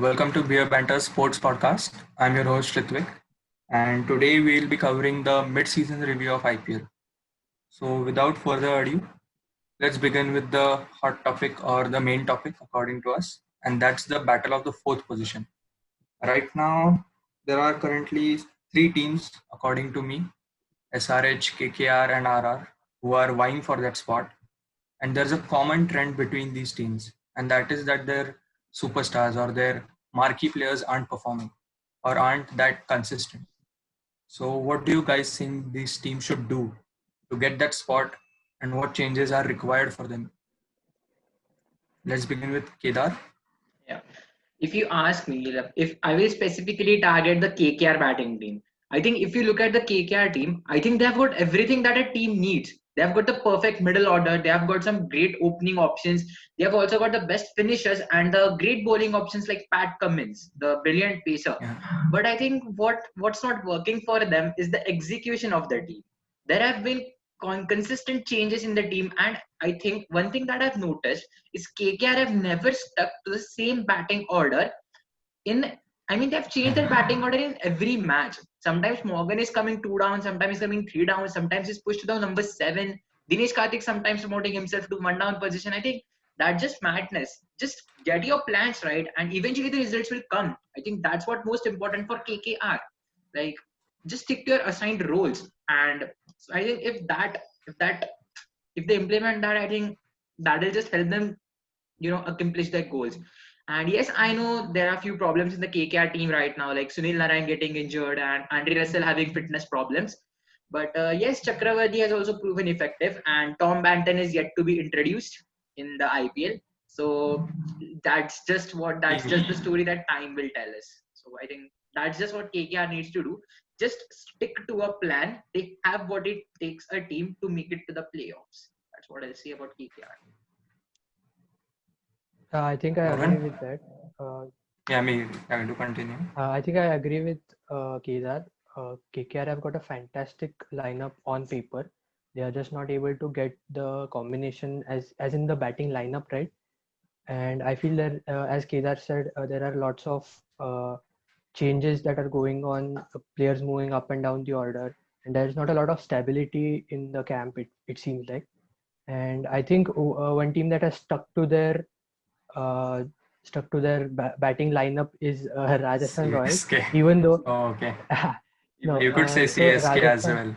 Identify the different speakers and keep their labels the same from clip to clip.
Speaker 1: welcome to Beer Banter Sports Podcast. I'm your host Ritvik, and today we'll be covering the mid-season review of IPL. So, without further ado, let's begin with the hot topic or the main topic, according to us, and that's the battle of the fourth position. Right now, there are currently three teams, according to me: SRH, KKR, and RR, who are vying for that spot. And there's a common trend between these teams, and that is that their superstars or their marquee players aren't performing or aren't that consistent. So, what do you guys think these teams should do to get that spot, and what changes are required for them? Let's begin with Kedar.
Speaker 2: Yeah. If you ask me, if I will specifically target the KKR batting team, I think if you look at the KKR team, I think they have got everything that a team needs. They have got the perfect middle order. They have got some great opening options. They have also got the best finishers and the great bowling options like Pat Cummins, the brilliant pacer.
Speaker 1: Yeah.
Speaker 2: But I think what's not working for them is the execution of the team. There have been consistent changes in the team, and I think one thing that I've noticed is KKR have never stuck to the same batting order in I mean they've changed their batting order in every match. Sometimes Morgan is coming two down, sometimes he's coming three down, sometimes he's pushed to the number seven. Dinesh Karthik sometimes promoting himself to one down position. I think that's just madness. Just get your plans right and eventually the results will come. I think that's what most important for KKR. Like just stick to your assigned roles. And so I think if they implement that, I think that will just help them, accomplish their goals. And yes, I know there are a few problems in the KKR team right now, like Sunil Narayan getting injured and Andre Russell having fitness problems. But yes, Chakravarti has also proven effective, and Tom Banton is yet to be introduced in the IPL. So that's just the story that time will tell us. So I think that's just what KKR needs to do. Just stick to a plan. They have what it takes a team to make it to the playoffs. That's what I'll say about KKR.
Speaker 3: I think I agree
Speaker 1: Mohan?
Speaker 3: with that.
Speaker 1: Yeah, me. I will to continue.
Speaker 3: I think I agree with Kedar. KKR have got a fantastic lineup on paper. They are just not able to get the combination as in the batting lineup right. And I feel that as Kedar said, there are lots of changes that are going on. Players moving up and down the order, and there is not a lot of stability in the camp. It seems like. And I think one team that has uh, stuck to their batting lineup is Rajasthan Royals.
Speaker 1: CSK.
Speaker 3: Even though
Speaker 1: Oh, okay.
Speaker 3: no,
Speaker 1: You could say
Speaker 3: so
Speaker 1: CSK as
Speaker 3: Rajasthan,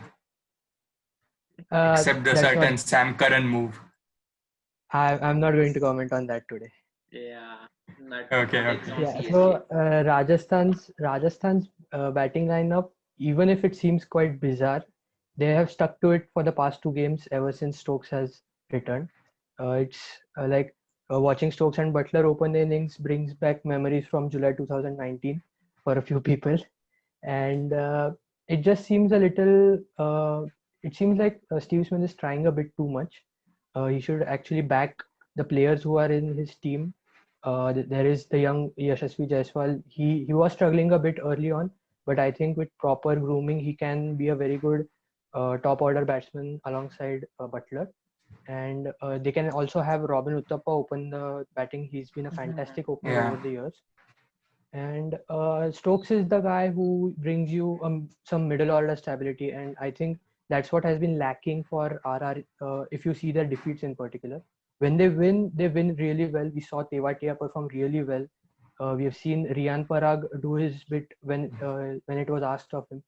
Speaker 1: well, except the
Speaker 3: that's not.
Speaker 1: certain Sam Curran move.
Speaker 3: I'm not going to comment on that today.
Speaker 2: Yeah, not
Speaker 1: Okay,
Speaker 2: takes
Speaker 1: okay.
Speaker 2: on
Speaker 3: Yeah,
Speaker 2: CSK.
Speaker 3: so Rajasthan's batting lineup, even if it seems quite bizarre, they have stuck to it for the past two games ever since Stokes has returned. It's like watching Stokes and Butler open the innings brings back memories from July 2019 for a few people, and it just seems a little. It seems like Steve Smith is trying a bit too much. He should actually back the players who are in his team. There is the young Yashasvi Jaiswal. He was struggling a bit early on, but I think with proper grooming, he can be a very good top order batsman alongside Butler. And they can also have Robin Uthappa open the batting. He's been a fantastic opener
Speaker 1: Yeah.
Speaker 3: over the years. And Stokes is the guy who brings you some middle order stability, and I think that's what has been lacking for RR. If you see their defeats in particular, when they win really well. We saw Tewatia perform really well. We have seen Rian Parag do his bit when it was asked of him.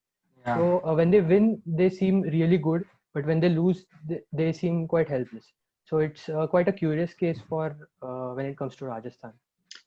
Speaker 1: Yeah.
Speaker 3: So when they win, they seem really good, but when they lose, they seem quite helpless. So it's quite a curious case for when it comes to Rajasthan.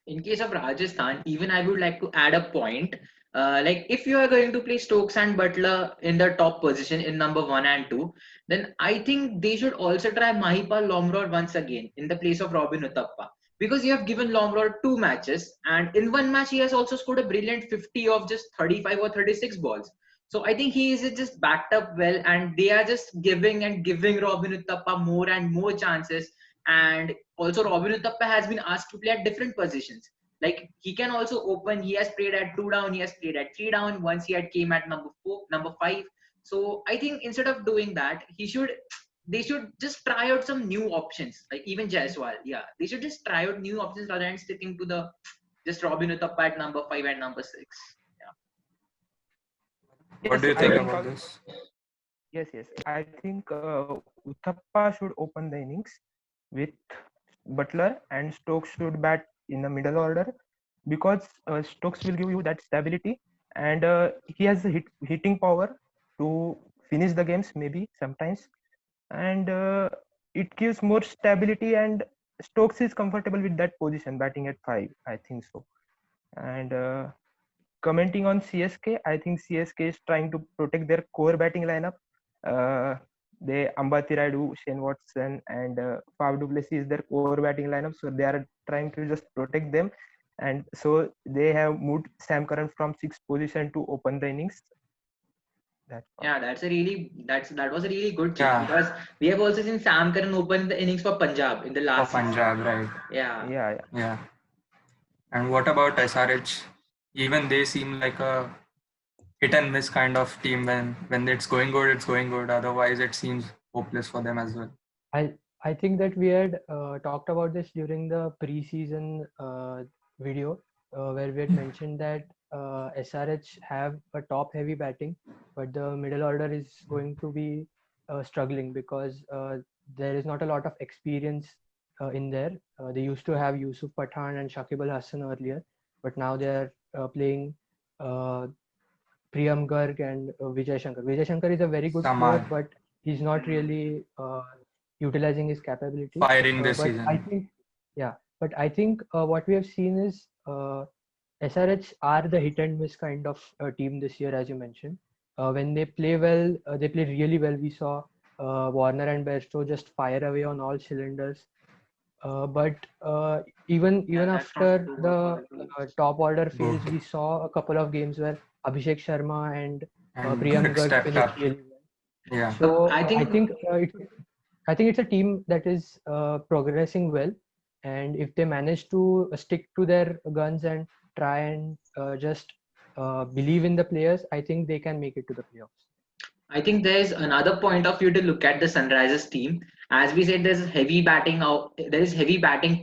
Speaker 2: In case of Rajasthan, even I would like to add a point. Like if you are going to play Stokes and Butler in the top position in number one and two, then I think they should also try Mahipal Lomrod once again in the place of Robin Uthappa. Because you have given Lomrod two matches, and in one match he has also scored a brilliant 50 of just 35 or 36 balls. So I think he is just backed up well, and they are just giving and giving Robin Uthappa more and more chances. And also Robin Uthappa has been asked to play at different positions. Like he can also open. He has played at two down. He has played at three down. Once he had came at number four, number five. So I think instead of doing that, they should just try out some new options. Like even Jaiswal, yeah, they should just try out new options rather than sticking to the just Robin Uthappa at number 5 and number 6.
Speaker 1: What do you
Speaker 4: I
Speaker 1: think
Speaker 4: think
Speaker 1: about this?
Speaker 4: yes. I think Uthappa should open the innings with Butler, and Stokes should bat in the middle order, because Stokes will give you that stability, and he has the hitting power to finish the games maybe sometimes, and it gives more stability, and Stokes is comfortable with that position, batting at 5. I think so. And commenting on CSK, I think CSK is trying to protect their core batting lineup. They Ambati Rayudu, Shane Watson, and Faf du Plessis is their core batting lineup. So they are trying to just protect them, and so they have moved Sam Curran from 6th position to open the innings. That's all.
Speaker 2: Yeah, that was a really good change,
Speaker 1: Yeah.
Speaker 2: because we have also seen Sam Curran open the innings for Punjab in the
Speaker 1: For
Speaker 2: last season.
Speaker 1: Punjab, right?
Speaker 2: Yeah.
Speaker 1: Yeah. And what about SRH? Even they seem like a hit and miss kind of team. When it's going good, it's going good. Otherwise, it seems hopeless for them as well.
Speaker 3: I think that we had talked about this during the preseason video where we had mentioned that SRH have a top heavy batting, but the middle order is going to be struggling because there is not a lot of experience in there. They used to have Yusuf Pathan and Shakib Al Hasan earlier, but now they are playing Priyam Garg and Vijay Shankar. Vijay Shankar is a very good player,
Speaker 1: Samad
Speaker 3: but he's not really utilizing his capability.
Speaker 1: firing this
Speaker 3: But
Speaker 1: season.
Speaker 3: I think what we have seen is SRH are the hit and miss kind of team this year, as you mentioned. When they play well, they play really well. We saw Warner and Bairstow just fire away on all cylinders. But even
Speaker 2: that's not
Speaker 3: after
Speaker 2: true
Speaker 3: the
Speaker 2: for the Blues.
Speaker 3: top order fails,
Speaker 1: Good.
Speaker 3: we saw a couple of games where Abhishek Sharma and
Speaker 1: And
Speaker 3: Priyam
Speaker 1: Garg
Speaker 3: Garg
Speaker 1: stepped
Speaker 3: finished
Speaker 1: up.
Speaker 3: really well.
Speaker 1: Yeah.
Speaker 3: So
Speaker 2: I think
Speaker 3: I think it's a team that is progressing well, and if they manage to stick to their guns and try and just believe in the players, I think they can make it to the playoffs.
Speaker 2: I think there's another point of view to look at the Sunrisers team. As we said, there is heavy batting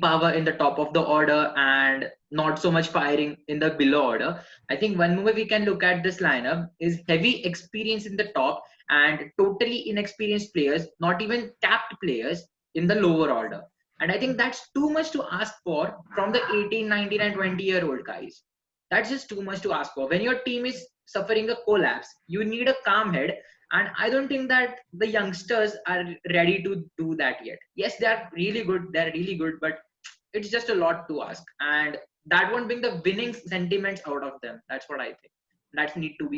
Speaker 2: power in the top of the order and not so much firing in the below order. I think one way we can look at this lineup is heavy experience in the top and totally inexperienced players, not even capped players in the lower order. And I think that's too much to ask for from the 18, 19, and 20-year-old guys. That's just too much to ask for. When your team is suffering a collapse, you need a calm head, and I don't think that the youngsters are ready to do that yet. Yes, they're really good, but it's just a lot to ask, and that won't bring the winning sentiments out of them. That's what I think. That needs to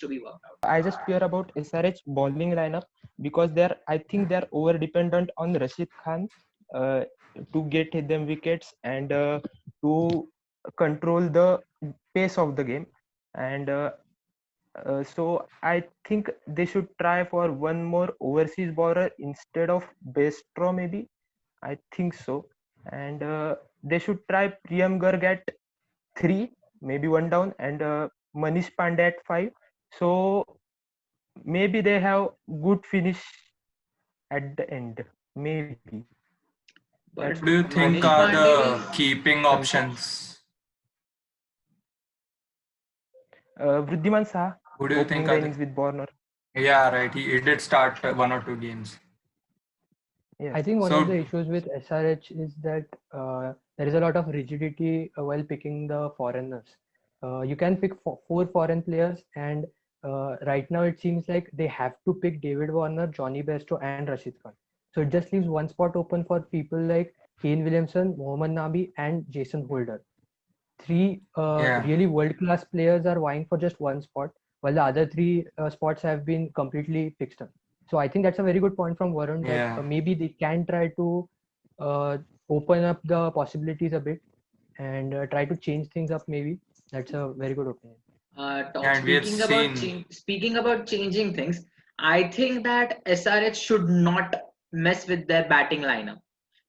Speaker 2: be worked out.
Speaker 4: I just fear about SRH bowling lineup, because I think they're over dependent on Rashid Khan to get them wickets and to control the pace of the game. And so I think they should try for one more overseas bowler instead of Bairstow, maybe. I think so. And they should try Priyam Garg at 3, maybe one down, and Manish Pandey at 5. So maybe they have good finish at the end. Maybe.
Speaker 2: But
Speaker 1: What do you think
Speaker 2: Manish
Speaker 1: are
Speaker 2: Pandey
Speaker 1: the
Speaker 2: will
Speaker 1: keeping options?
Speaker 4: Vridhiman Saha
Speaker 1: Who do you
Speaker 4: opening
Speaker 1: think
Speaker 4: the
Speaker 1: are
Speaker 4: innings with Warner.
Speaker 1: Yeah, right. He did start 1 or 2 games.
Speaker 4: Yes.
Speaker 3: I think one of
Speaker 1: So
Speaker 3: the issues with SRH is that there is a lot of rigidity while picking the foreigners. You can pick 4 foreign players, and right now it seems like they have to pick David Warner, Johnny Bairstow, and Rashid Khan. So it just leaves one spot open for people like Kane Williamson, Mohammad Nabi, and Jason Holder. 3
Speaker 1: yeah,
Speaker 3: really world-class players are vying for just one spot, while the other 3 spots have been completely fixed up. So I think that's a very good point from Varun that
Speaker 1: yeah.
Speaker 3: maybe they can try to open up the possibilities a bit and try to change things up. Maybe that's a very good opinion.
Speaker 1: And we have
Speaker 2: Speaking about changing things, I think that SRH should not mess with their batting lineup.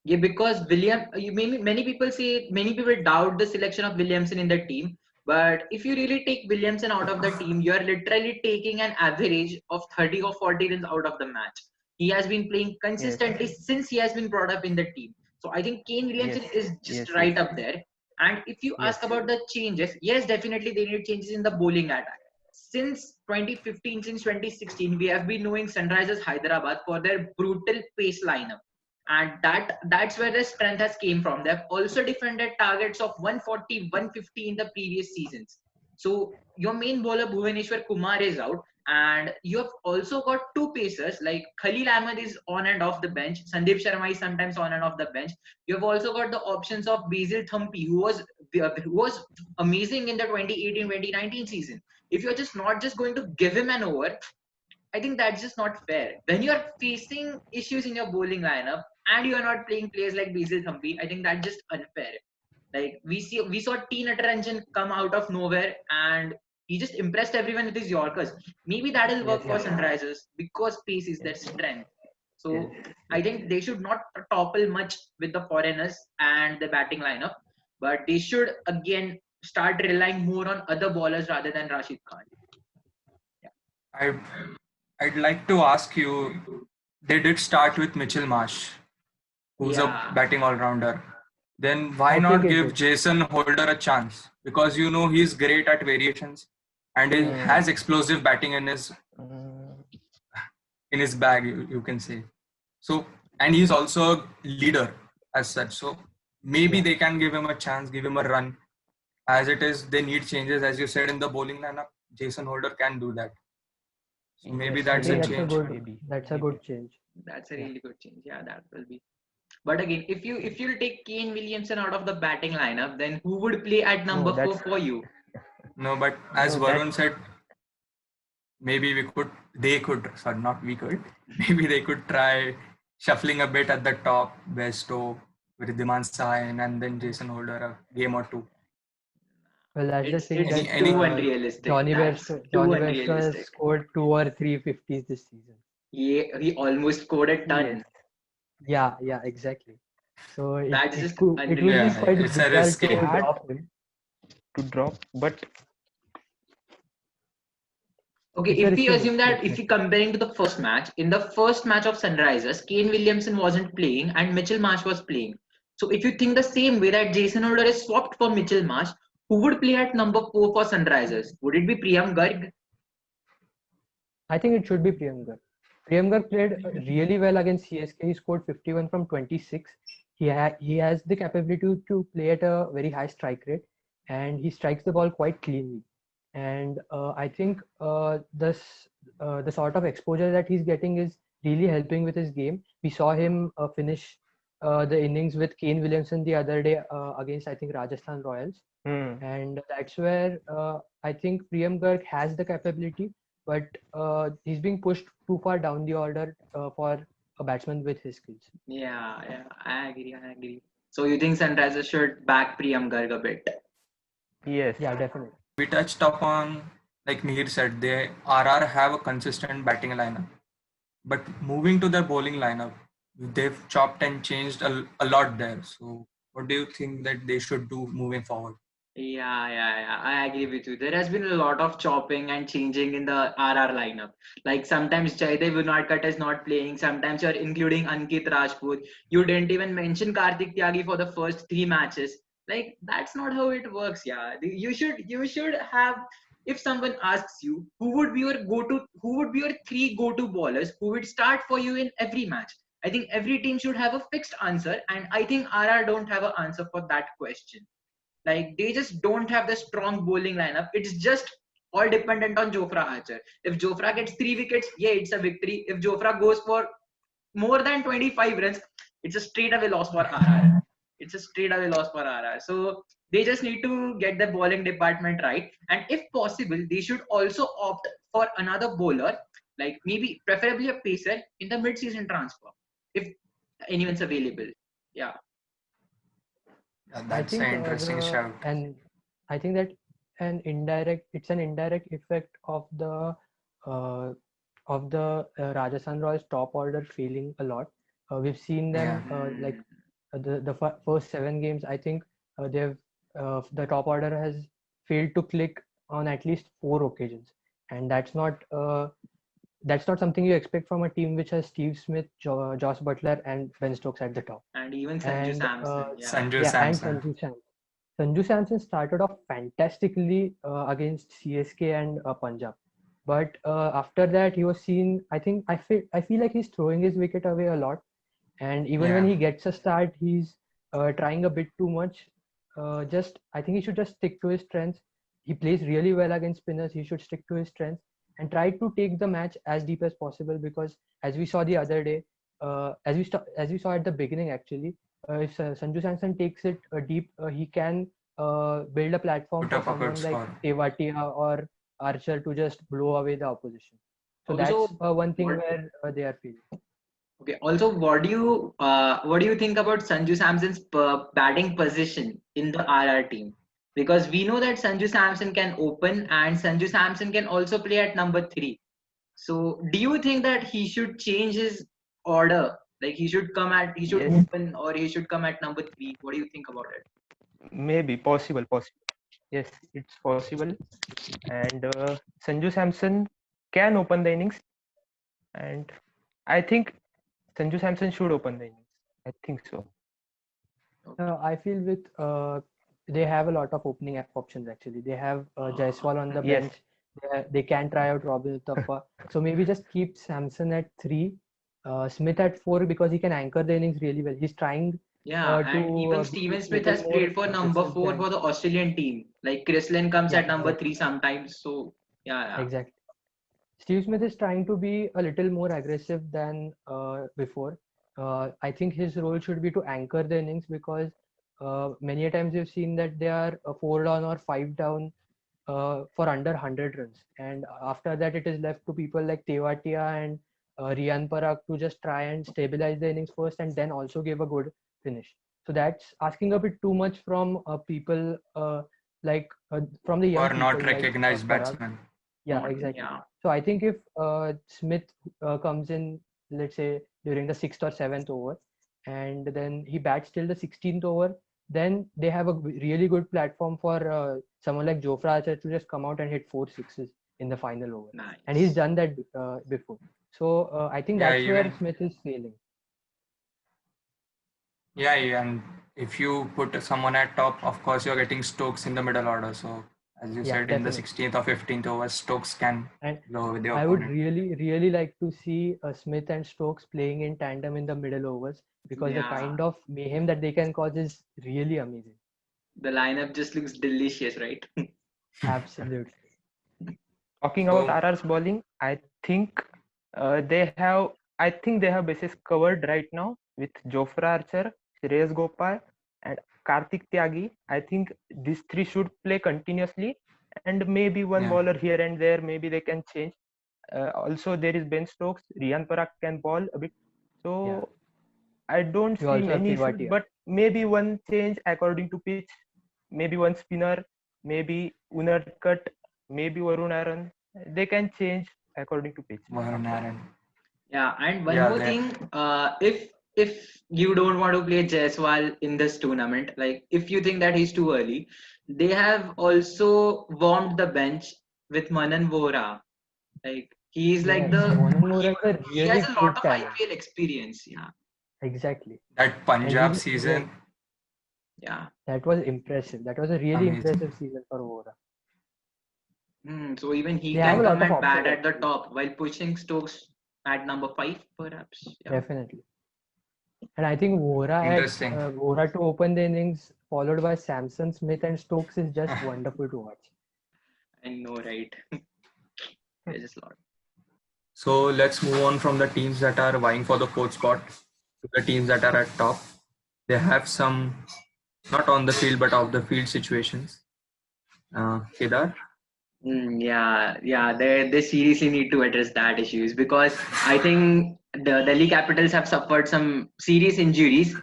Speaker 2: Yeah, because many people doubt the selection of Williamson in the team. But if you really take Williamson out of the team, you are literally taking an average of 30 or 40 runs out of the match. He has been playing consistently since he has been brought up in the team. So I think Kane Williamson is just right up there. And if you ask
Speaker 4: Yes.
Speaker 2: about the changes, yes, definitely they need changes in the bowling attack. Since 2015, since 2016, we have been knowing Sunrisers Hyderabad for their brutal pace lineup. And that's where their strength has came from. They have also defended targets of 140, 150 in the previous seasons. So your main bowler Bhuvaneshwar Kumar is out, and you have also got two pacers like Khalil Ahmed is on and off the bench. Sandeep Sharma is sometimes on and off the bench. You have also got the options of Basil Thampi, who was amazing in the 2018-2019 season. If you're just not just going to give him an over, I think that's just not fair. When you're facing issues in your bowling lineup and you're not playing players like Basil Thampi, I think that's just unfair. Like we saw T Natarajan come out of nowhere and he just impressed everyone with his Yorkers. Maybe that will work
Speaker 3: Yes,
Speaker 2: for
Speaker 3: yes,
Speaker 2: Sunrisers because pace is their
Speaker 3: yes,
Speaker 2: strength.
Speaker 4: Yes.
Speaker 2: So I think they should not topple much with the foreigners and the batting lineup, but they should again start relying more on other bowlers rather than Rashid Khan.
Speaker 1: I I'd like to ask you, they did start with Mitchell Marsh, who's a
Speaker 2: Yeah,
Speaker 1: batting all-rounder. Then why
Speaker 3: I think
Speaker 1: not
Speaker 3: it
Speaker 1: give
Speaker 3: did.
Speaker 1: Jason Holder a chance? Because he's great at variations and he has
Speaker 4: Mm,
Speaker 1: explosive batting
Speaker 4: mm,
Speaker 1: in his bag, you can say. So, and he's also a leader as such. So maybe
Speaker 3: Yeah,
Speaker 1: they can give him a chance, give him a run. As it is, they need changes, as you said in the bowling lineup. Jason Holder can do that. So maybe
Speaker 4: yes,
Speaker 3: I
Speaker 1: that's a
Speaker 3: think
Speaker 4: maybe,
Speaker 1: change.
Speaker 4: maybe,
Speaker 3: that's a
Speaker 4: maybe.
Speaker 3: good change.
Speaker 2: that's a
Speaker 3: Yeah.
Speaker 2: really good change. Yeah, that will be. But again, if you'll take Kane Williamson out of the batting lineup, then who would play at
Speaker 4: No,
Speaker 2: number 4
Speaker 4: that's
Speaker 2: for you?
Speaker 1: No, but as
Speaker 4: no, that
Speaker 1: Varun said, maybe sorry, not we could, maybe they could try shuffling a bit at the top, Besto, Riddhiman Sain, and then Jason Holder a game or two.
Speaker 3: Well, that's the thing
Speaker 2: It's
Speaker 3: that
Speaker 2: too
Speaker 1: Any
Speaker 2: unrealistic. That's too
Speaker 3: Johnny Bairstow has
Speaker 2: unrealistic.
Speaker 3: scored 2 or 3 50s this season.
Speaker 2: He almost scored a
Speaker 4: yes.
Speaker 2: ton.
Speaker 3: Yeah, yeah, exactly. So
Speaker 2: That's just
Speaker 3: it would be
Speaker 1: Yeah,
Speaker 2: unrealistic.
Speaker 3: quite
Speaker 1: it's a
Speaker 3: brutal to
Speaker 1: risky.
Speaker 4: Hard
Speaker 3: drop him.
Speaker 4: to drop, but
Speaker 2: Okay,
Speaker 3: It's a
Speaker 2: if we
Speaker 3: risky move,
Speaker 2: assume that if we
Speaker 3: definitely.
Speaker 2: comparing to the first match, in the first match of Sunrisers, Kane Williamson wasn't playing and Mitchell Marsh was playing. So if you think the same way that Jason Holder is swapped for Mitchell Marsh, who would play at number 4 for Sunrisers? Would it be Priyam Garg?
Speaker 3: I think it should be Priyam Garg. Priyam Garg played really well against CSK. He scored 51 from 26. He has the capability to play at a very high strike rate, and he strikes the ball quite cleanly. And I think the sort of exposure that he's getting is really helping with his game. We saw him finish the innings with Kane Williamson the other day against, I think, Rajasthan Royals.
Speaker 4: hmm,
Speaker 3: And that's where I think Priyam Garg has the capability, but he's being pushed too far down the order for a batsman with his skills.
Speaker 2: Yeah, I agree, I agree. So you think Sunrisers should back Priyam Garg a bit?
Speaker 4: yes,
Speaker 3: Yeah, definitely.
Speaker 1: We touched upon, like Mihir said, they RR have a consistent batting lineup. But moving to their bowling lineup, they've chopped and changed a lot there. So what do you think that they should do moving forward?
Speaker 2: Yeah. I agree with you. There has been a lot of chopping and changing in the RR lineup. Like sometimes Jaydev Unadkat is not playing. Sometimes you're including Ankit Rajput. You didn't even mention Kartik Tyagi for the first 3 matches. Like that's not how it works. Yeah, you should have. If someone asks you who would be your 3 go-to bowlers who would start for you in every match, I think every team should have a fixed answer, and I think RR don't have an answer for that question. Like they just don't have the strong bowling lineup. It's just all dependent on Jofra Archer. If Jofra gets 3 wickets, yeah, it's a victory. If Jofra goes for more than 25 runs, it's a straight away loss for RR. It's a straight away loss for RR. So they just need to get the bowling department right. And if possible, they should also opt for another bowler, like maybe preferably a pacer in the mid-season transfer, if anyone's available. Yeah.
Speaker 1: Yeah,
Speaker 3: I
Speaker 1: that's
Speaker 3: think
Speaker 1: an interesting
Speaker 3: the
Speaker 1: shout.
Speaker 3: and I think that it's an indirect effect uh, of the Rajasthan Royals top order failing a lot. We've seen
Speaker 1: Yeah.
Speaker 3: them the first 7 games. I think they've the top order has failed to click on at least 4 occasions, and that's not something you expect from a team which has Steve Smith, Josh Butler, and Ben Stokes at the top.
Speaker 2: And even Sanju
Speaker 3: And
Speaker 2: Samson. Yeah.
Speaker 1: Sanju
Speaker 3: yeah, and
Speaker 1: Samson.
Speaker 3: Sanju Sam. Sanju Samson started off fantastically against CSK and Punjab, but after that he was seen. I feel like he's throwing his wicket away a lot, and even when
Speaker 1: Yeah.
Speaker 3: he gets a start, he's trying a bit too much. Just I think he should just stick to his strengths. He plays really well against spinners. He should stick to his strengths and try to take the match as deep as possible. Because as we saw the other day, as we saw at the beginning actually, if Sanju Samson takes it deep, he can build a platform
Speaker 1: Put
Speaker 3: for
Speaker 1: up a good
Speaker 3: someone like
Speaker 1: score.
Speaker 3: Tewatia or Archer to just blow away the opposition. So that's
Speaker 2: Also,
Speaker 3: one thing
Speaker 2: what
Speaker 3: where they are feeling.
Speaker 2: okay. Also, what do you think about Sanju Samson's batting position in the RR team? Because we know that Sanju Samson can open and Sanju Samson can also play at number 3. So, do you think that he should change his order? Like he should
Speaker 4: Yes,
Speaker 2: open or he should come at number 3? What do you think about it?
Speaker 4: maybe possible. Yes, it's possible. And Sanju Samson can open the innings, and I think Sanju Samson should open the innings. I think so.
Speaker 3: I feel with they have a lot of opening options actually. They have Jaiswal on the
Speaker 4: Yes,
Speaker 3: bench. They can try out Robin Uthappa. So maybe just keep Samson at 3, Smith at 4 because he can anchor the innings really well. He's trying
Speaker 2: Yeah, and
Speaker 3: to
Speaker 2: even
Speaker 3: be
Speaker 2: Steven Smith
Speaker 3: little
Speaker 2: has
Speaker 3: more
Speaker 2: played for number
Speaker 3: aggressive
Speaker 2: 4
Speaker 3: than
Speaker 2: for the Australian team. Like Chris Lynn comes
Speaker 3: yeah
Speaker 2: at number
Speaker 3: exactly
Speaker 2: 3 sometimes. So yeah.
Speaker 3: exactly. Steve Smith is trying to be a little more aggressive than before. I think his role should be to anchor the innings because many a times we've seen that they are 4 down or 5 down for under 100 runs. And after that, it is left to people like Tewatia and Riyan Parak to just try and stabilize the innings first and then also give a good finish. So that's asking a bit too much from people from the
Speaker 1: Who
Speaker 3: young
Speaker 1: are
Speaker 3: people
Speaker 1: not
Speaker 3: like
Speaker 1: recognized
Speaker 3: Parag.
Speaker 1: batsmen.
Speaker 3: Yeah,
Speaker 2: Not,
Speaker 3: exactly.
Speaker 2: yeah.
Speaker 3: So I think if Smith comes in, let's say during the 6th or 7th over, and then he bats till the 16th over, then they have a really good platform for someone like Jofra Archer to just come out and hit 4 sixes in the final over. And he's
Speaker 2: Nice.
Speaker 3: done that before. So I think
Speaker 1: Yeah,
Speaker 3: that's where
Speaker 1: even
Speaker 3: Smith is failing.
Speaker 1: yeah, and if you put someone at top, of course you're getting Stokes in the middle order. So as you
Speaker 3: Yeah,
Speaker 1: said, in the
Speaker 3: definitely.
Speaker 1: 16th or 15th over, Stokes can
Speaker 3: And
Speaker 1: go with the
Speaker 3: I would
Speaker 1: opponent.
Speaker 3: really like to see Smith and Stokes playing in tandem in the middle overs because the
Speaker 2: Yeah.
Speaker 3: kind of mayhem that they can cause is really amazing.
Speaker 2: The lineup just looks delicious, right?
Speaker 3: Absolutely.
Speaker 4: talking
Speaker 1: So
Speaker 4: about RR's bowling, think I think they have bases covered right now with Jofra Archer, Shreyas Gopal, and Karthik Tyagi. I think these 3 should play continuously, and maybe one
Speaker 1: yeah,
Speaker 4: bowler here and there, maybe they can change. Also, there is Ben Stokes, Riyan Parak can bowl a bit.
Speaker 3: Yeah.
Speaker 4: So I don't
Speaker 3: You
Speaker 4: see
Speaker 3: also have
Speaker 4: many issues,
Speaker 3: Tewatia.
Speaker 4: but maybe one change according to pitch, maybe one spinner, maybe Unadkat, maybe Varun Aaron. They can change according to pitch.
Speaker 1: Varun Aaron.
Speaker 2: Yeah, and one
Speaker 1: Yeah,
Speaker 2: more
Speaker 1: that
Speaker 2: thing, if you don't want to play Jaiswal in this tournament, like if you think that he's too early, they have also warmed the bench with Manan Vora. Like he's like
Speaker 3: Yes, Monan Moore has a
Speaker 2: he has
Speaker 3: really
Speaker 2: a lot
Speaker 3: good
Speaker 2: of
Speaker 3: talent.
Speaker 2: IPL experience. Yeah,
Speaker 3: Exactly.
Speaker 1: that
Speaker 3: And
Speaker 1: Punjab
Speaker 3: he was
Speaker 1: season,
Speaker 2: yeah.
Speaker 3: that was impressive. That was a really
Speaker 1: amazing.
Speaker 3: impressive season for Vora.
Speaker 2: So even he
Speaker 3: They have
Speaker 2: can
Speaker 3: a
Speaker 2: come
Speaker 3: lot of
Speaker 2: and bat
Speaker 3: options
Speaker 2: at the
Speaker 3: actually.
Speaker 2: top while pushing Stokes at number 5, perhaps. Yeah.
Speaker 3: Definitely. And I think
Speaker 1: Interesting.
Speaker 3: Vora to open the innings, followed by Samson, Smith, and Stokes is just wonderful to watch.
Speaker 2: I know, right? There's just a lot.
Speaker 1: So let's move on from the teams that are vying for the 4th spot to the teams that are at top. They have some not on the field but off the field situations. Kedar?
Speaker 2: They seriously need to address that issues because I think the Delhi Capitals have suffered some serious injuries,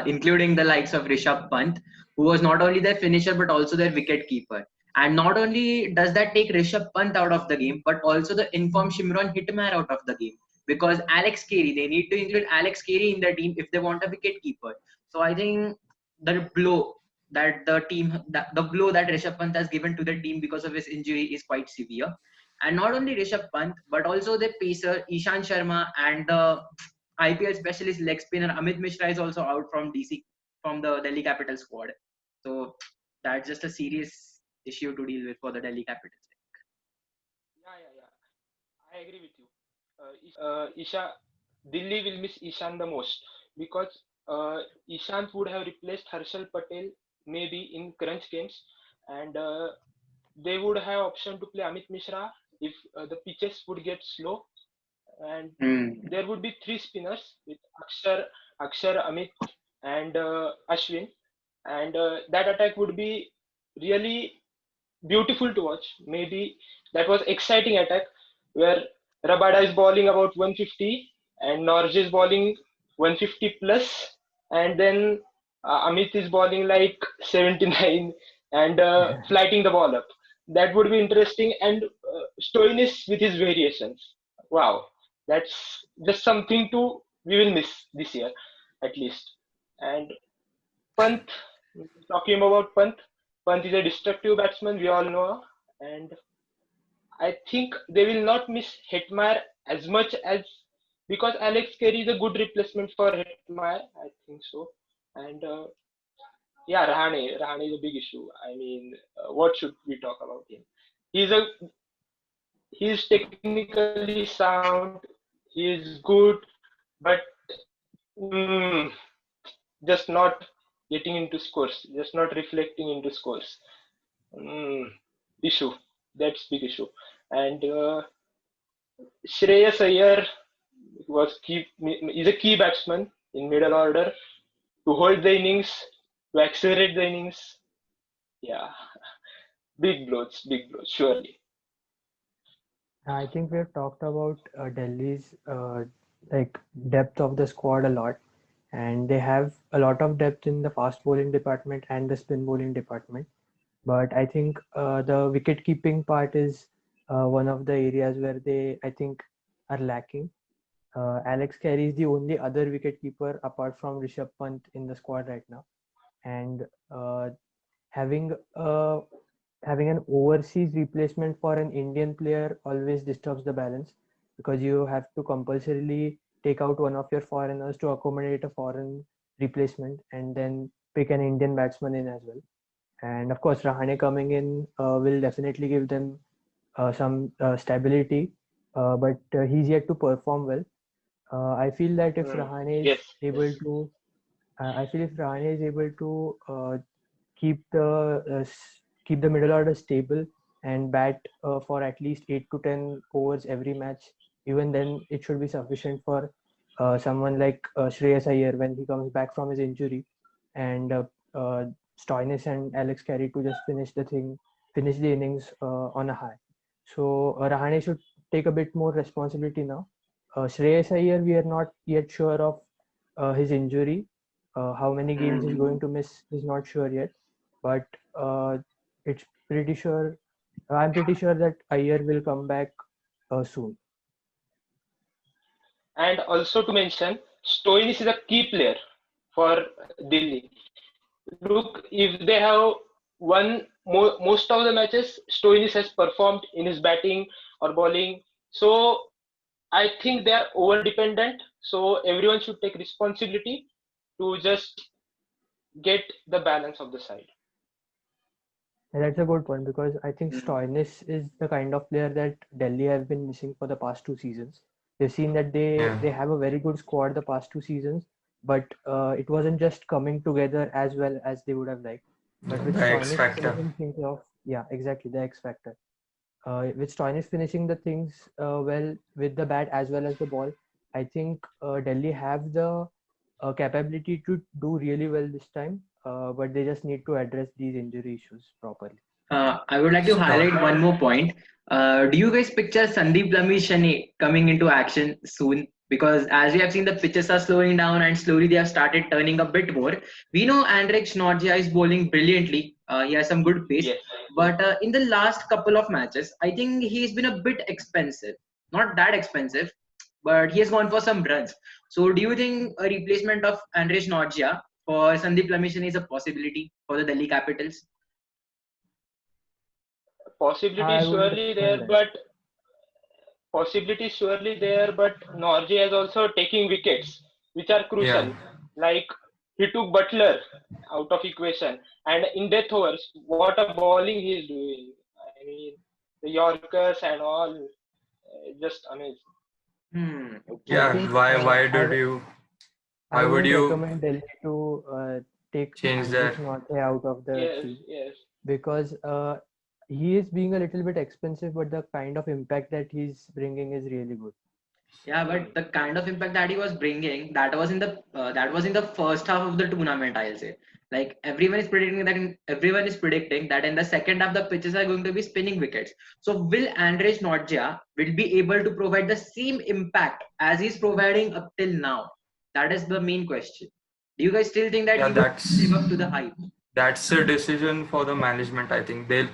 Speaker 2: including the likes of Rishabh Pant, who was not only their finisher but also their wicket keeper. And not only does that take Rishabh Pant out of the game, but also the informed Shimron Hitmar out of the game because Alex Carey, they need to include Alex Carey in their team if they want a wicket keeper. So I think the blow that the blow that Rishabh Pant has given to the team because of his injury is quite severe. And not only Rishabh Pant, but also the pacer Ishan Sharma and the IPL specialist leg spinner Amit Mishra is also out from the Delhi Capital squad. So that's just a serious issue to deal with for the Delhi Capitals.
Speaker 4: Yeah. I agree with you. Delhi will miss Ishan the most because Ishant would have replaced Harshal Patel maybe in crunch games, and they would have option to play Amit Mishra if the pitches would get slow, and
Speaker 2: Hmm.
Speaker 4: there would be three spinners with Akshar, Amit, and Ashwin, and that attack would be really beautiful to watch. Maybe that was exciting attack where Rabada is bowling about 150 and Norge is bowling 150 plus, and then Amit is bowling like 79 and flighting the ball up. That would be interesting, and Stoinis with his variations. Wow, that's just something to we will miss this year at least. And Pant, talking about Pant, Pant is a destructive batsman, we all know, and I think they will not miss Hetmeyer as much as because Alex Carey is a good replacement for Hetmeyer, I think so. And yeah, Rahane is a big issue. I mean, what should we talk about him? He's a he's technically sound, he is good, but mm, just not getting into scores, just not reflecting into scores. Mm, issue. That's big issue. And Shreyas Iyer is a key batsman in middle order to hold the innings, to accelerate the innings. Yeah, big blows, surely.
Speaker 3: I think we have talked about Delhi's like depth of the squad a lot, and they have a lot of depth in the fast bowling department and the spin bowling department. But I think the wicket keeping part is one of the areas where they, I think, are lacking. Alex Carey is the only other wicket keeper apart from Rishabh Pant in the squad right now, and having having an overseas replacement for an Indian player always disturbs the balance because you have to compulsorily take out one of your foreigners to accommodate a foreign replacement and then pick an Indian batsman in as well. And of course, Rahane coming in will definitely give them some stability, but he's yet to perform well. I feel that if Rahane is
Speaker 4: Yes,
Speaker 3: able
Speaker 4: yes.
Speaker 3: to, I feel if Rahane is able to keep the keep the middle order stable and bat for at least 8 to 10 overs every match, even then it should be sufficient for someone like Shreyas Iyer when he comes back from his injury, and Stoinis and Alex Carey to just finish the innings on a high. So Rahane should take a bit more responsibility now. Shreyas Iyer, we are not yet sure of his injury. How many games he's going to miss is not sure yet, but it's pretty sure. I'm pretty sure that Iyer will come back soon.
Speaker 4: And also to mention, Stoinis is a key player for Delhi. Look, if they have won most of the matches, Stoinis has performed in his batting or bowling. So I think they are over dependent. So everyone should take responsibility to just get the balance of the side.
Speaker 3: And that's a good point because I think
Speaker 2: Hmm.
Speaker 3: Stoinis is the kind of player that Delhi have been missing for the past 2 seasons. They've seen that they
Speaker 1: Yeah,
Speaker 3: they have a very good squad the past 2 seasons, but it wasn't just coming together as well as they would have liked. But with
Speaker 1: the X
Speaker 3: Stoinis
Speaker 1: factor.
Speaker 3: finishing things off, yeah, exactly, the X factor. With Stoinis finishing the things well with the bat as well as the ball, I think Delhi have the capability to do really well this time, but they just need to address these injury issues properly.
Speaker 2: I would like to
Speaker 1: Start.
Speaker 2: highlight one more point. Do you guys picture Sandeep Lamishane coming into action soon? Because as we have seen, the pitches are slowing down and slowly they have started turning a bit more. We know Andrich Norgia is bowling brilliantly. He has some good pace.
Speaker 4: Yes.
Speaker 2: But in the last couple of matches, I think he's been a bit expensive. Not that expensive, but he has gone for some runs. So do you think a replacement of Andrich Norgia for Sandeep Lamishane is a possibility for the Delhi Capitals?
Speaker 4: Possibility
Speaker 3: I
Speaker 4: is
Speaker 3: wouldn't
Speaker 4: surely
Speaker 3: recommend
Speaker 4: there,
Speaker 3: that.
Speaker 4: but Norgay is also taking wickets, which are
Speaker 1: Yeah,
Speaker 4: crucial. Like
Speaker 5: he took Butler out of equation, and in death overs, what a bowling he is doing. I mean, the Yorkers and all, just amazing.
Speaker 3: I
Speaker 2: Okay.
Speaker 1: Yeah,
Speaker 3: think
Speaker 1: why
Speaker 3: I
Speaker 1: would
Speaker 3: wouldn't
Speaker 1: you
Speaker 3: recommend Delhi to take
Speaker 1: change
Speaker 3: Andresh
Speaker 1: their
Speaker 3: Norte out of the
Speaker 5: Yes,
Speaker 3: team
Speaker 5: yes.
Speaker 3: because he is being a little bit expensive, but the kind of impact that he's bringing is really good.
Speaker 2: Yeah, but the kind of impact that he was bringing, that was in the first half of the tournament, I'll say. Like everyone is predicting that in the second half the pitches are going to be spinning wickets. So will Andrej Notja will be able to provide the same impact as he's providing up till now? That is the main question. Do you guys still think that
Speaker 1: yeah,
Speaker 2: he will live up to the hype?
Speaker 1: that's a decision for the management. I think they'll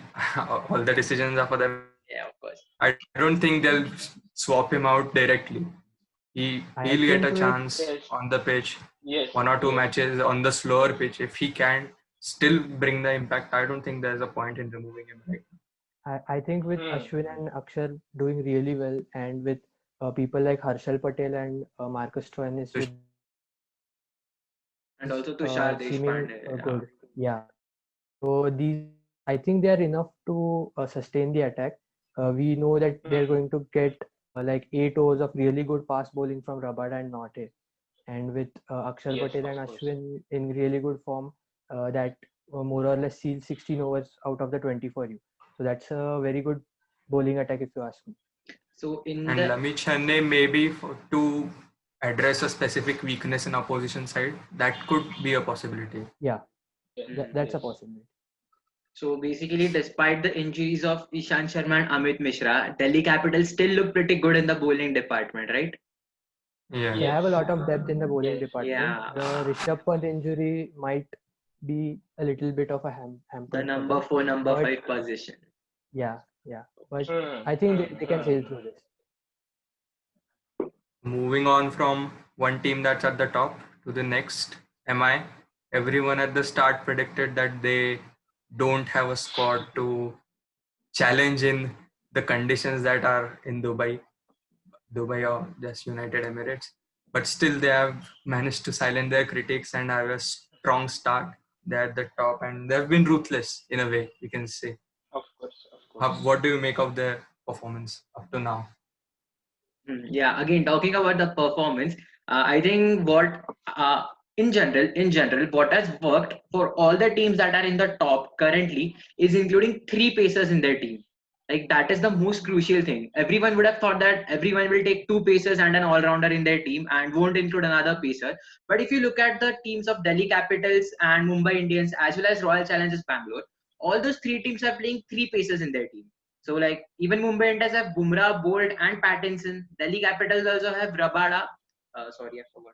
Speaker 1: all the decisions are for them.
Speaker 2: Yeah, of course.
Speaker 1: I don't think they'll swap him out directly.
Speaker 3: I
Speaker 1: He'll get a
Speaker 3: think with
Speaker 1: chance
Speaker 5: Yes,
Speaker 1: on the pitch,
Speaker 5: yes,
Speaker 1: one or two
Speaker 5: yes.
Speaker 1: matches on the slower pitch. If he can still bring the impact, I don't think there's a point in removing him right
Speaker 3: I think with
Speaker 5: Hmm.
Speaker 3: Ashwin and Akshar doing really well, and with people like Harshal Patel and Marcus Stoinis
Speaker 1: now.
Speaker 3: with
Speaker 2: And also Tushar
Speaker 3: seeming
Speaker 2: Deshpande. Yeah.
Speaker 3: good. Yeah. So these, I think they are enough to sustain the attack. We know that they're
Speaker 5: Hmm.
Speaker 3: going to get like 8 overs of really good fast bowling from Rabada and Norte, and with Akshar
Speaker 5: Yes,
Speaker 3: Patel
Speaker 5: of
Speaker 3: and
Speaker 5: course.
Speaker 3: Ashwin in really good form, that more or less seal 16 overs out of the 20 for you. So that's a very good bowling attack if you ask me.
Speaker 2: So in
Speaker 1: And
Speaker 2: the
Speaker 1: Lami Chennai maybe to address a specific weakness in opposition side, that could be a possibility.
Speaker 3: Yeah,
Speaker 5: Yes,
Speaker 3: that's a
Speaker 5: yes.
Speaker 3: possibility.
Speaker 2: So basically, despite the injuries of Ishan Sharma and Amit Mishra, Delhi Capitals still look pretty good in the bowling department, right?
Speaker 1: Yeah.
Speaker 3: They
Speaker 5: Yes,
Speaker 3: have a lot of depth in the bowling
Speaker 5: yes.
Speaker 3: department.
Speaker 2: Yeah,
Speaker 3: The Rishabh Pant injury might be a little bit of a
Speaker 2: the
Speaker 3: hamper for
Speaker 2: number
Speaker 3: them,
Speaker 2: four, number
Speaker 3: but
Speaker 2: five position.
Speaker 3: yeah, but
Speaker 5: Hmm.
Speaker 3: I think
Speaker 5: Hmm.
Speaker 3: they can
Speaker 5: Hmm.
Speaker 3: sail through this.
Speaker 1: Moving on from one team that's at the top to the next, MI. Everyone at the start predicted that they don't have a squad to challenge in the conditions that are in Dubai or just United Emirates. But still, they have managed to silence their critics and have a strong start. They're at the top and they've been ruthless in a way, you can say.
Speaker 5: Of course, of course.
Speaker 1: What do you make of their performance up to now?
Speaker 2: Yeah, again talking about the performance, I think what in general, what has worked for all the teams that are in the top currently is including three pacers in their team. Like that is the most crucial thing. Everyone would have thought that everyone will take two pacers and an all-rounder in their team and won't include another pacer. But if you look at the teams of Delhi Capitals and Mumbai Indians as well as Royal Challengers Bangalore, all those three teams are playing three pacers in their team. So like even Mumbai Indians have Bumrah, Bolt, and Pattinson. Delhi Capitals also have Rabada. Sorry, I forgot.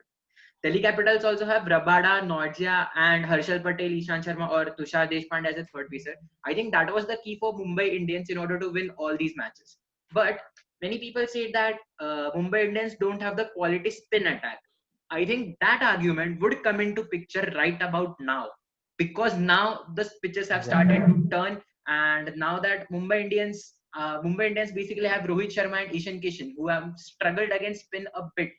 Speaker 2: Delhi Capitals also have Rabada, Norgia, and Harshal Patel, Ishan Sharma, or Tushar Deshpande as a third pacer. I think that was the key for Mumbai Indians in order to win all these matches. But many people say that Mumbai Indians don't have the quality spin attack. I think that argument would come into picture right about now because now the pitches have
Speaker 3: Exactly.
Speaker 2: started to turn, and now that Mumbai Indians basically have Rohit Sharma and Ishan Kishan who have struggled against spin a bit.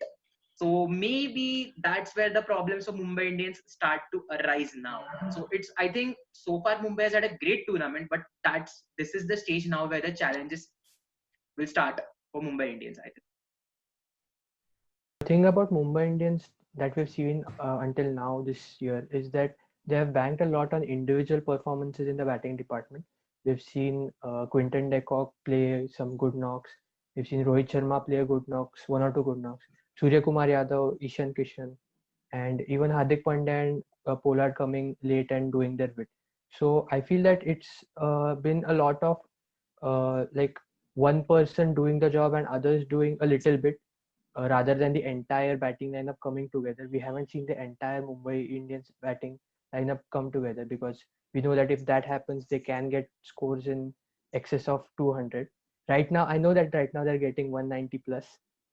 Speaker 2: So maybe that's where the problems of Mumbai Indians start to arise now. So it's I think so far Mumbai has had a great tournament, but this is the stage now where the challenges will start for Mumbai Indians. I think.
Speaker 3: The thing about Mumbai Indians that we've seen until now this year is that they have banked a lot on individual performances in the batting department. We've seen Quinton de Kock play some good knocks. We've seen Rohit Sharma play a good knocks, one or two good knocks. Surya Kumar Yadav, Ishan Kishan, and even Hardik Pandya and Pollard coming late and doing their bit. So I feel that it's been a lot of like one person doing the job and others doing a little bit rather than the entire batting lineup coming together. We haven't seen the entire Mumbai Indians batting lineup come together because we know that if that happens, they can get scores in excess of 200. Right now, I know that right now they're getting 190 plus,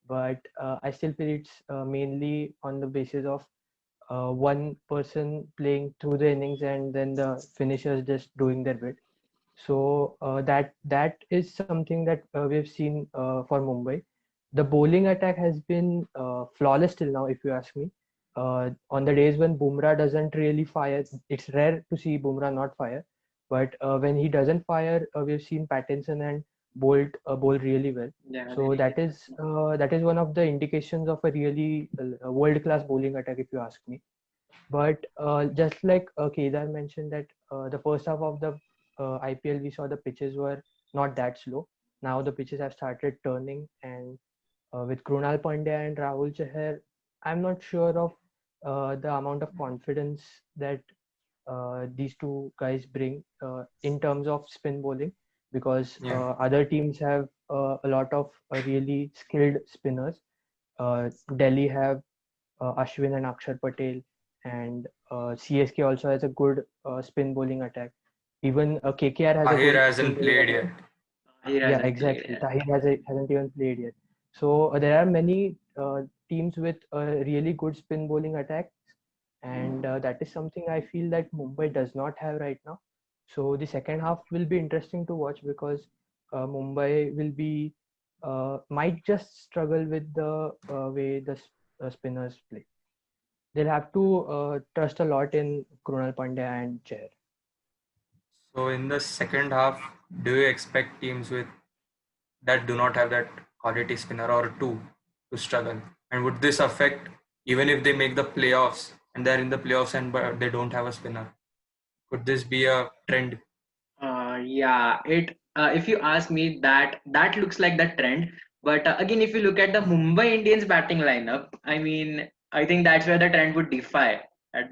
Speaker 3: but I still feel it's mainly on the basis of one person playing through the innings and then the finishers just doing their bit. So that is something that we've seen for Mumbai. The bowling attack has been flawless till now, if you ask me. on the days when Bumrah doesn't really fire, it's rare to see Bumrah not fire. But when he doesn't fire, we've seen Pattinson and Bolt bowl really well.
Speaker 2: Yeah,
Speaker 3: So
Speaker 2: really
Speaker 3: that
Speaker 2: good.
Speaker 3: is one of the indications of a really world-class bowling attack, if you ask me. But just like Kedar mentioned that the first half of the IPL, we saw the pitches were not that slow. Now the pitches have started turning, and with Krunal Pandya and Rahul Chahar, I'm not sure of the amount of confidence that these two guys bring in terms of spin bowling, because
Speaker 1: Yeah.
Speaker 3: other teams have a lot of really skilled spinners. Delhi have Ashwin and Akshar Patel, and CSK also has a good spin bowling attack. Even KKR has a
Speaker 1: Tahir
Speaker 3: good spin
Speaker 1: hasn't
Speaker 3: bowling
Speaker 1: played
Speaker 3: attack.
Speaker 1: yet.
Speaker 2: He
Speaker 3: Yeah,
Speaker 2: hasn't played
Speaker 3: exactly.
Speaker 2: yet.
Speaker 3: Tahir hasn't even played yet. So there are many teams with really good spin bowling attacks, and that is something I feel that Mumbai does not have right now. So the second half will be interesting to watch, because Mumbai will be might just struggle with the way the spinners play. They'll have to trust a lot in Krunal Pandya and Chair.
Speaker 1: So in the second half, do you expect teams with that do not have that quality spinner or two to struggle? And would this affect even if they make the playoffs and they're in the playoffs and but they don't have a spinner? Could this be a trend?
Speaker 2: Yeah, it. If you ask me, that looks like the trend. But again, if you look at the Mumbai Indians batting lineup, I mean, I think that's where the trend would defy.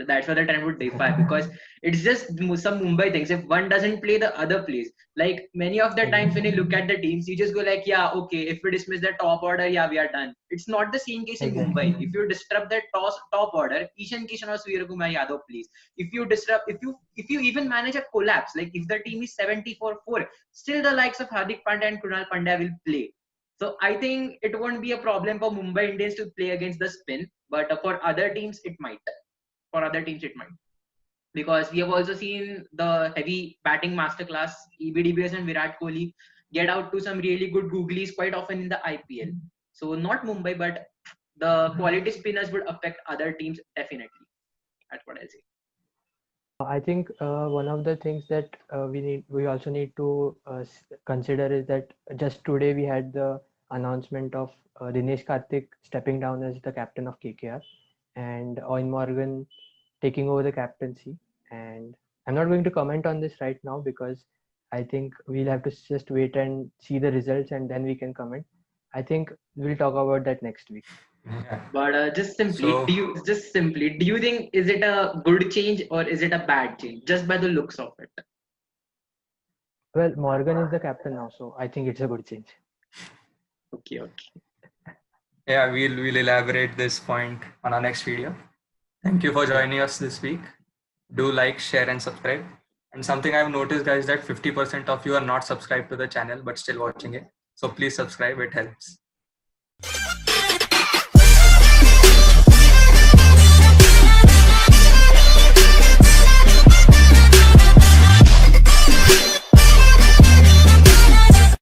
Speaker 2: That's where the trend would defy, because it's just some Mumbai things. If one doesn't play, the other plays. Like many of the times when you look at the teams, you just go like, yeah, okay, if we dismiss the top order, yeah, we are done. It's not the same case in
Speaker 3: Exactly.
Speaker 2: Mumbai. If you disrupt the top order, Ishan Kishan or Surya Kumar Yadav plays. If you disrupt, if you even manage a collapse, like if the team is 74-4, still the likes of Hardik Pandya and Krunal Pandya will play. So I think it won't be a problem for Mumbai Indians to play against the spin, but for other teams it might. For other teams it might, because we have also seen the heavy batting masterclass, EBDBS and Virat Kohli get out to some really good googlies quite often in the IPL. So not Mumbai, but the quality spinners would affect other teams definitely. That's what I'll say.
Speaker 3: I think one of the things that we also need to consider is that just today we had the announcement of Dinesh Karthik stepping down as the captain of KKR, and Owen Morgan taking over the captaincy. And I'm not going to comment on this right now, because I think we'll have to just wait and see the results, and then we can comment. I think we'll talk about that next week.
Speaker 1: Yeah.
Speaker 2: But
Speaker 1: So
Speaker 2: do you think is it a good change or is it a bad change just by the looks of it?
Speaker 3: Well, Morgan is the captain now, so I think it's a good change.
Speaker 2: Okay.
Speaker 1: yeah, we'll elaborate this point on our next video. Thank you for joining us this week. Do like, share, and subscribe. And something I've noticed, guys, that 50% of you are not subscribed to the channel but still watching it. So please subscribe, it helps.